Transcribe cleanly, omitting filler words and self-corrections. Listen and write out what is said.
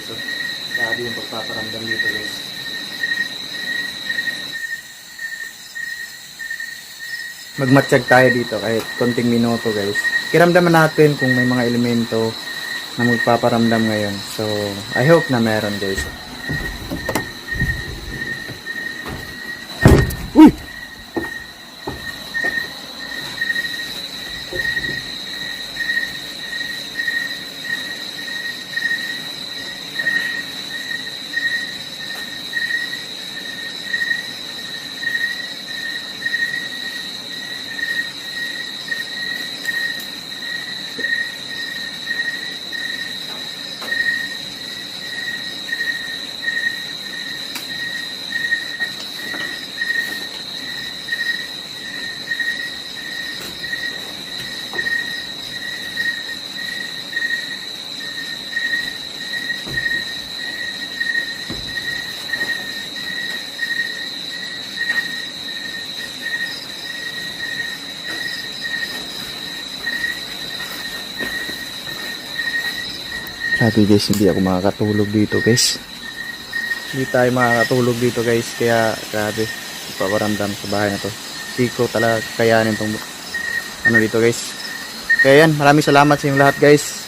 guys. So, grabe yung pagpaparamdam dito guys. Magmatsyag tayo dito kahit konting minuto guys. Kiramdaman natin kung may mga elemento na magpaparamdam ngayon. So, I hope na meron guys. Uy! Sabi guys, hindi ako makakatulog dito guys. Hindi tayo makakatulog dito guys. Kaya grabe, ipaparamdam sa bahay na to. Hindi ko talaga kayanin tong ano dito guys. Kaya yan, maraming salamat sa inyong lahat guys.